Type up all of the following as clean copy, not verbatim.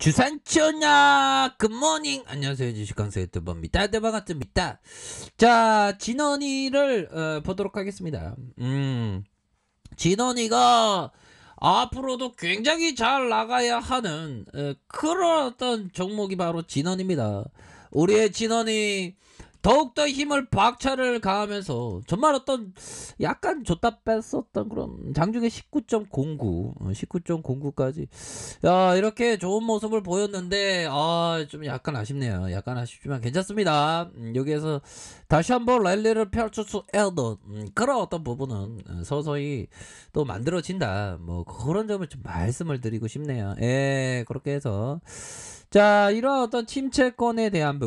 주산천야 굿모닝. 안녕하세요, 주식강사 유튜버입니다. 네, 반갑습니다. 자, 진원이를 보도록 하겠습니다. 진원이가 앞으로도 굉장히 잘 나가야 하는 그런 어떤 종목이 바로 진원입니다. 우리의 진원이 더욱더 힘을 박차를 가하면서 정말 어떤 약간 줬다 뺐었던 그런 장중에 19.09 19.09까지 이렇게 좋은 모습을 보였는데 좀 약간 아쉽네요. 약간 아쉽지만 괜찮습니다. 여기에서 다시 한번 랠리를 펼칠 수 있는 그런 어떤 부분은 서서히 또 만들어진다, 뭐 그런 점을 좀 말씀을 드리고 싶네요. 예, 그렇게 해서 자, 이런 어떤 침체권에 대한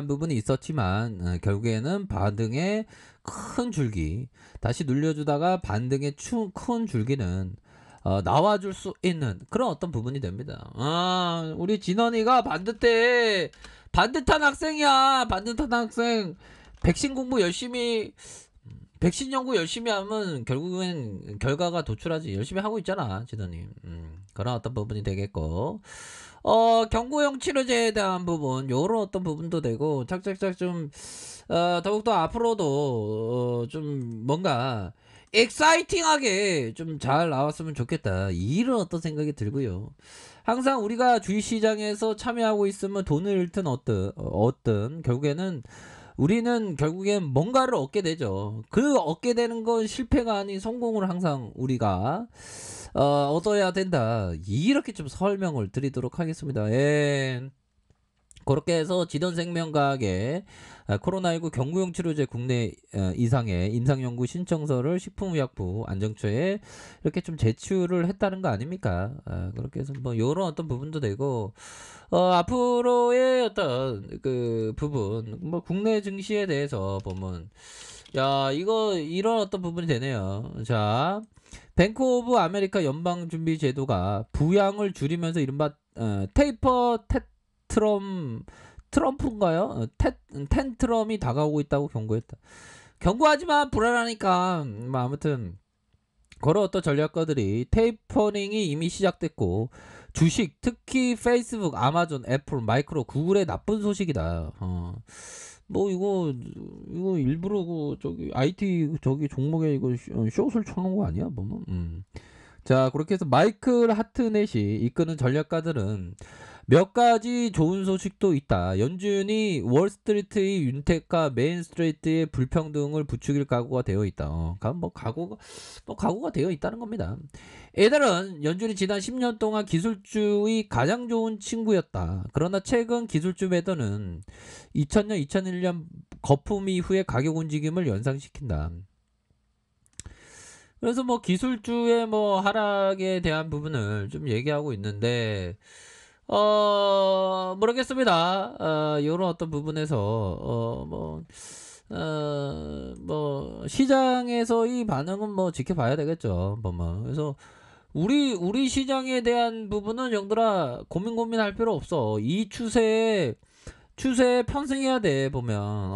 부분이 있었지만 결국에는 반등의 큰 줄기, 다시 눌려주다가 반등의 큰 줄기는 나와줄 수 있는 그런 어떤 부분이 됩니다. 우리 진원이가 반듯한 학생이야. 반듯한 학생. 백신 공부 열심히, 백신 연구 열심히 하면 결국엔 결과가 도출하지. 열심히 하고 있잖아, 진원님. 그런 어떤 부분이 되겠고, 경구용 치료제에 대한 부분, 요런 어떤 부분도 되고, 착착착 좀, 더욱더 앞으로도, 좀 뭔가, 엑사이팅하게 좀 잘 나왔으면 좋겠다, 이런 어떤 생각이 들고요. 항상 우리가 주식시장에서 참여하고 있으면 돈을 잃든 어떤, 결국에는 우리는 결국엔 뭔가를 얻게 되죠. 그 얻게 되는 건 실패가 아닌 성공을 항상 우리가 얻어야 된다, 이렇게 좀 설명을 드리도록 하겠습니다. 예. 그렇게 해서 진원생명과학의 코로나19 경구용 치료제 국내 이상의 임상연구 신청서를 식품의약부 안정처에 이렇게 좀 제출을 했다는 거 아닙니까? 그렇게 해서 뭐 요런 어떤 부분도 되고, 앞으로의 어떤 그 부분, 뭐 국내 증시에 대해서 보면, 이런 어떤 부분이 되네요. 자, 뱅크 오브 아메리카 연방준비제도가 부양을 줄이면서 이른바 테이퍼 트럼프인가요? 텐트럼이 다가오고 있다고 경고했다. 경고하지만 불안하니까, 아무튼 그런 어떤 전략가들이 테이퍼링이 이미 시작됐고, 주식, 특히 페이스북, 아마존, 애플, 마이크로, 구글의 나쁜 소식이다. 뭐 이거 일부러 저기 IT 저기 종목에 이거 숏을 쳐놓은 거 아니야? 보면. 자, 그렇게 해서 마이클 하트넷이 이끄는 전략가들은 몇 가지 좋은 소식도 있다. 연준이 월스트리트의 윤택과 메인스트리트의 불평등을 부추길 각오가 되어 있다. 각오가 되어 있다는 겁니다. 이들은 연준이 지난 10년 동안 기술주의 가장 좋은 친구였다. 그러나 최근 기술주 매도는 2000년, 2001년 거품 이후의 가격 움직임을 연상시킨다. 그래서 뭐 기술주의 뭐 하락에 대한 부분을 좀 얘기하고 있는데, 모르겠습니다. 요런 어떤 부분에서, 뭐 시장에서의 반응은 뭐 지켜봐야 되겠죠. 그래서 우리 시장에 대한 부분은 영들아 고민할 필요 없어. 이 추세에 편승해야 돼, 보면.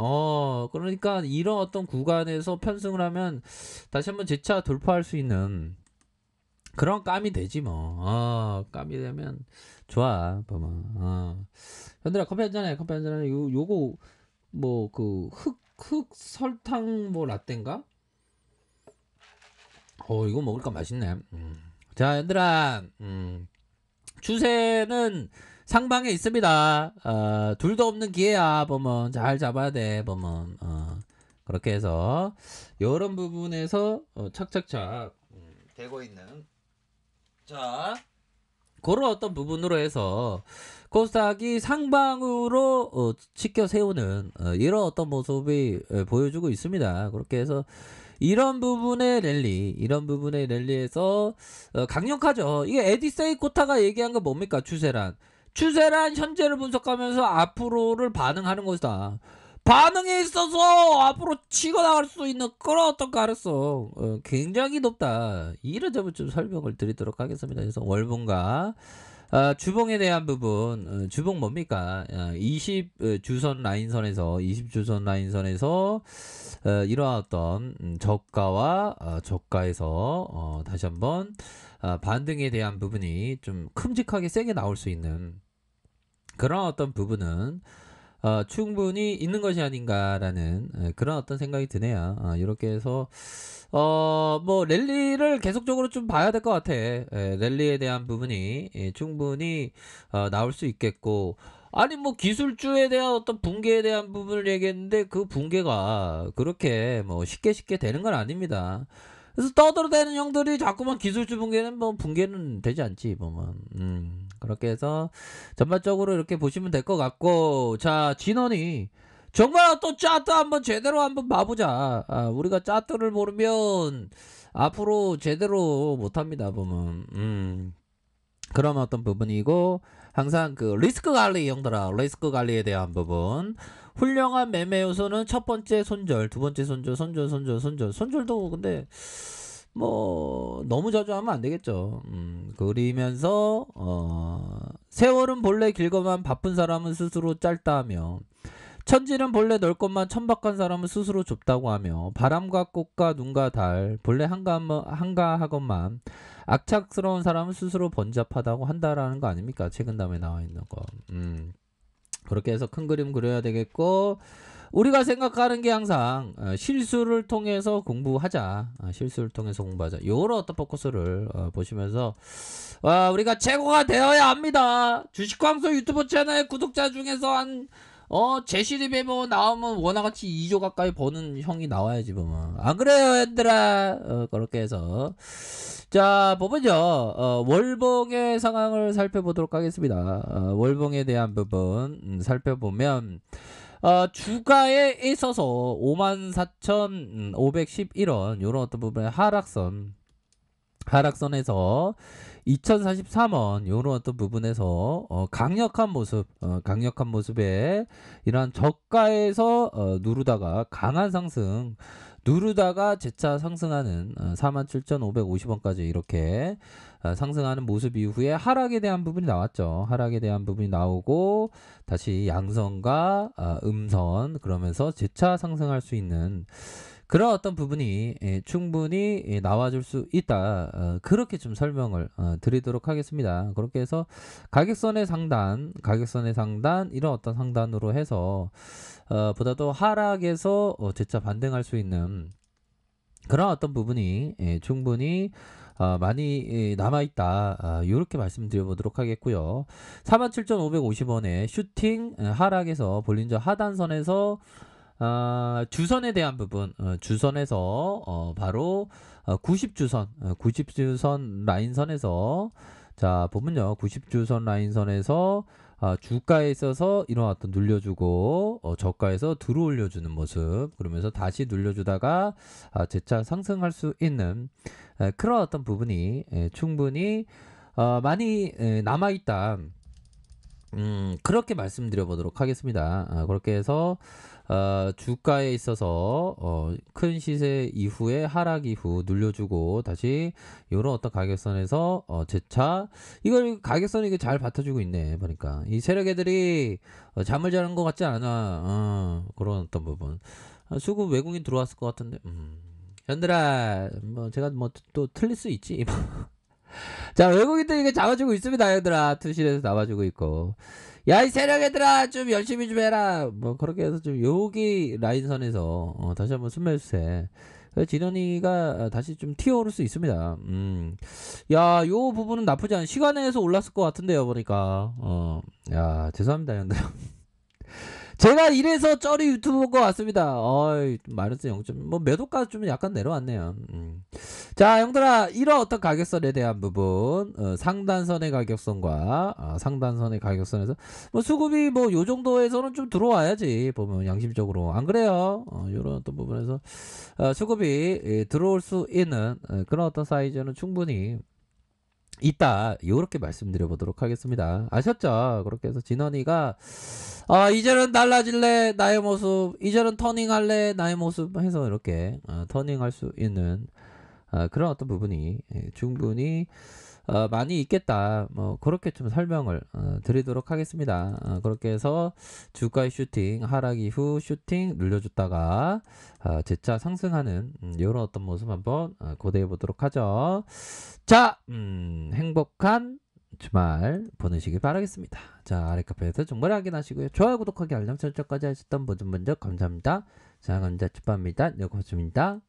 그러니까 이런 어떤 구간에서 편승을 하면 다시 한번 재차 돌파할 수 있는 그런 감이 되지 뭐. 감이 되면 좋아, 보면. 현들아, 커피 한잔 해. 요거 뭐 그 흑 설탕 뭐 라떼인가? 이거 먹을까 맛있네. 자, 현들아, 추세는 상방에 있습니다. 둘도 없는 기회야, 보면. 잘 잡아야 돼, 보면. 그렇게 해서 이런 부분에서 착착착 되고 있는, 자, 그런 어떤 부분으로 해서 코스닥이 상방으로 치켜 세우는 이런 어떤 모습이 보여주고 있습니다. 그렇게 해서 이런 부분의 랠리에서 강력하죠. 이게 에디세이 코타가 얘기한 거 뭡니까? 추세란 현재를 분석하면서 앞으로를 반응하는 것이다. 반응에 있어서 앞으로 치고 나갈 수 있는 그런 어떤 가능성 굉장히 높다. 이런 점을 좀 설명을 드리도록 하겠습니다. 그래서 월봉과 주봉에 대한 부분, 주봉 뭡니까? 20 주선 라인선에서 20주선 라인선에서 이러한 어떤 저가와 저가에서 다시 한번 반등에 대한 부분이 좀 큼직하게 세게 나올 수 있는 그런 어떤 부분은 충분히 있는 것이 아닌가라는 그런 어떤 생각이 드네요. 이렇게 해서 뭐 랠리를 계속적으로 좀 봐야 될 것 같아. 랠리에 대한 부분이 충분히 나올 수 있겠고, 아니 뭐 기술주에 대한 어떤 붕괴에 대한 부분을 얘기했는데 그 붕괴가 그렇게 뭐 쉽게 되는 건 아닙니다. 그래서 떠들어대는 형들이 자꾸만 기술주 붕괴는 뭐 붕괴는 되지 않지 보면. 그렇게 해서 전반적으로 이렇게 보시면 될 것 같고, 자 진원이 정말 또 짜트 한번 제대로 한번 봐보자. 우리가 짜트를 모르면 앞으로 제대로 못합니다 보면. 그런 어떤 부분이고, 항상 그 리스크 관리 형들아, 리스크 관리에 대한 부분, 훌륭한 매매 요소는 첫 번째 손절, 두 번째 손절도 근데 뭐 너무 자주 하면 안 되겠죠. 그리면서 세월은 본래 길거만 바쁜 사람은 스스로 짧다 하며, 천지는 본래 넓건만 천박한 사람은 스스로 좁다고 하며, 바람과 꽃과 눈과 달 본래 한가하건만 악착스러운 사람은 스스로 번잡하다고 한다라는 거 아닙니까? 최근 담에 나와 있는 거. 그렇게 해서 큰 그림 그려야 되겠고, 우리가 생각하는 게 항상 실수를 통해서 공부하자. 실수를 통해서 공부하자. 요런 어떤 포커스를 보시면서 우리가 최고가 되어야 합니다. 주식광소 유튜브 채널 구독자 중에서 한 제시리 배모 나오면 원화같이 2조 가까이 버는 형이 나와야지 보면. 안 그래요 얘들아? 그렇게 해서 자 보면요, 월봉의 상황을 살펴보도록 하겠습니다. 월봉에 대한 부분 살펴보면 주가에 있어서 54,511원 요런 어떤 부분의 하락선에서 2043원 요런 어떤 부분에서 강력한 모습에 이러한 저가에서 누르다가 강한 상승, 누르다가 재차 상승하는 47,550원까지 이렇게 상승하는 모습 이후에 하락에 대한 부분이 나왔죠. 하락에 대한 부분이 나오고 다시 양선과 음선, 그러면서 재차 상승할 수 있는 그런 어떤 부분이 충분히 나와줄 수 있다. 그렇게 좀 설명을 드리도록 하겠습니다. 그렇게 해서 가격선의 상단 이런 어떤 상단으로 해서 보다도 하락에서 재차 반등할 수 있는 그런 어떤 부분이 충분히 많이 남아있다. 이렇게 말씀드려보도록 하겠고요. 47,550원에 슈팅 하락에서 볼린저 하단선에서 주선에 대한 부분, 주선에서 바로 90주선 라인선에서, 자 보면요, 90주선 라인선에서 주가에 있어서 이런 어떤 눌려주고 저가에서 들어 올려주는 모습, 그러면서 다시 눌려주다가 재차 상승할 수 있는 그런 어떤 부분이 충분히 많이 남아있다. 그렇게 말씀드려 보도록 하겠습니다. 그렇게 해서 주가에 있어서 큰 시세 이후에 하락 이후 눌려주고 다시 이런 어떤 가격선에서 재차 이걸 가격선이 이게 잘 받쳐주고 있네 보니까. 이 세력 애들이 잠을 자는 것 같지 않아. 그런 어떤 부분. 수급 외국인 들어왔을 것 같은데. 현들아, 뭐 제가 뭐 또 틀릴 수 있지. 자, 외국인들 이게 잡아주고 있습니다, 얘들아. 투실에서 잡아주고 있고. 야, 이 세력 얘들아, 좀 열심히 좀 해라. 뭐, 그렇게 해서 좀 여기 라인선에서, 다시 한번 순매수세. 지련이가 다시 좀 튀어오를 수 있습니다. 야, 요 부분은 나쁘지 않은 시간에서 올랐을 것 같은데요, 보니까. 야, 죄송합니다, 형들. 제가 이래서 쩌리 유튜브인 것 같습니다. 마이너스 0. 뭐 매도가 좀 약간 내려왔네요. 자, 형들아, 이런 어떤 가격선에 대한 부분, 상단선의 가격선과 상단선의 가격선에서 뭐 수급이 뭐 요 정도에서는 좀 들어와야지 보면 양심적으로 안 그래요? 이런 어떤 부분에서 수급이 들어올 수 있는 그런 어떤 사이즈는 충분히 있다. 이렇게 말씀드려 보도록 하겠습니다. 아셨죠? 그렇게 해서 진원이가 이제는 달라질래 나의 모습, 이제는 터닝할래 나의 모습 해서 이렇게 터닝할 수 있는 그런 어떤 부분이 충분히 많이 있겠다. 뭐 그렇게 좀 설명을 드리도록 하겠습니다. 그렇게 해서 주가의 슈팅 하락 이후 슈팅 눌려줬다가 재차 상승하는 요런 어떤 모습 한번 고대해 보도록 하죠. 자, 행복한 주말 보내시길 바라겠습니다. 자, 아래 카페에서 정보를 확인하시고요. 좋아요, 구독하기, 알람 설정까지 하셨던 모든 분들 감사합니다. 자, 감자 축하합니다. 네, 고맙습니다.